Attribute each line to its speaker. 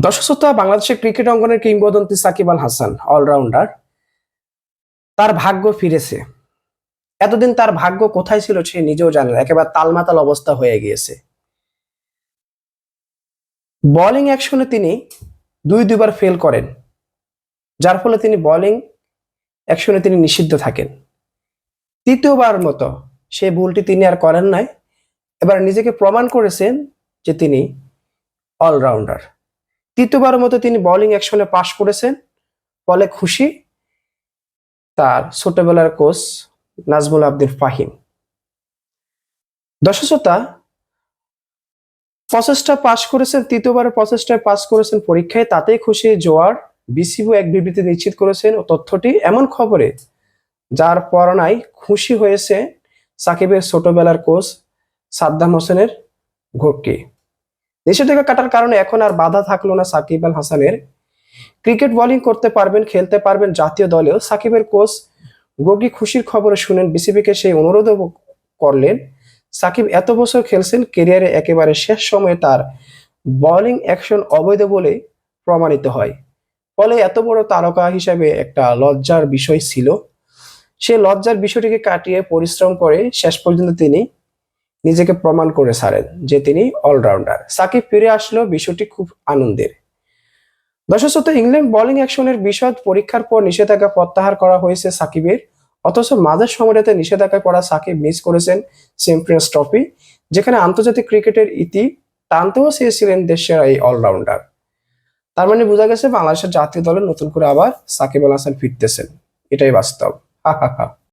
Speaker 1: দর্শক শ্রোতা, বাংলাদেশের ক্রিকেট অঙ্গনের কিংবদন্তি সাকিব আল হাসান অলরাউন্ডার, তার ভাগ্য ফিরেছে। এতদিন তার ভাগ্য কোথায় ছিল সে নিজেও জানে না, একেবারে তালমাতাল অবস্থা হয়ে গিয়েছে। বোলিং অ্যাকশনে তিনি দুইবার ফেল করেন, যার ফলে তিনি বোলিং অ্যাকশনে তিনি নিষিদ্ধ থাকেন। তৃতীয়বার মতো সে ভুলটি তিনি আর করেন নাই। এবার নিজেকে প্রমাণ করেছেন যে তিনি অলরাউন্ডার। তৃতীয়বারের মতো তিনি বোলিং অ্যাকশনে পাশ করেছেন, ফলে খুশি তার ছোটবেলার কোচ নাজমুল আবদিন ফাহিম। দর্শক শ্রোতা, প্রসেসটা পাশ করেছেন, তৃতীয়বারের প্রসেসটায় পাস করেছেন পরীক্ষায়, তাতেই খুশি জোয়ার। বিসিবি এক বিবৃতি নিশ্চিত করেছেন ও তথ্যটি এমন খবরে যার পরনায় খুশি হয়েছে সাকিবের ছোটবেলার কোচ সাদ্দাম হোসেনের ঘোরকে। নিষেধাজ্ঞা কাটার কারণে এখন আর বাধা থাকলো না সাকিব আল হাসানের। ক্রিকেট বোলিং করতে পারবেন, খেলতে পারবেন জাতীয় দলেও। সাকিবের কোচ গোগি খুশির খবরে শুনেন বিসিবিকে সেই অনুরোধও করলেন। সাকিব এত বছর খেলছেন, কেরিয়ারে একেবারে শেষ সময়ে তার বোলিং অ্যাকশন অবৈধ বলে প্রমাণিত হয়। ফলে এত বড় তারকা হিসাবে একটা লজ্জার বিষয় ছিল। সে লজ্জার বিষয়টিকে কাটিয়ে পরিশ্রম করে শেষ পর্যন্ত তিনি নিজেকে প্রমাণ করে ছাড়েন যে তিনি অলরাউন্ডার। সাকিব ফিরে আসলো, বিষয়টি খুব আনন্দের। দর্শক শ্রোতা, ইংল্যান্ড বোলিং অ্যাকশনের বিশদ পরীক্ষার পর নিষেধাজ্ঞা প্রত্যাহার করা হয়েছে সাকিবের। অথচ মাঝের সময়টাতে নিষেধাজ্ঞায় পড়া সাকিব মিস করেছেন চ্যাম্পিয়ন্স ট্রফি, যেখানে আন্তর্জাতিক ক্রিকেটের ইতি টানতেও চেয়েছিলেন দেশের এই অলরাউন্ডার। তার মানে বোঝা গেছে বাংলাদেশের জাতীয় দলে নতুন করে আবার সাকিব আল হাসান ফিরতেছেন, এটাই বাস্তব। হা হা হা।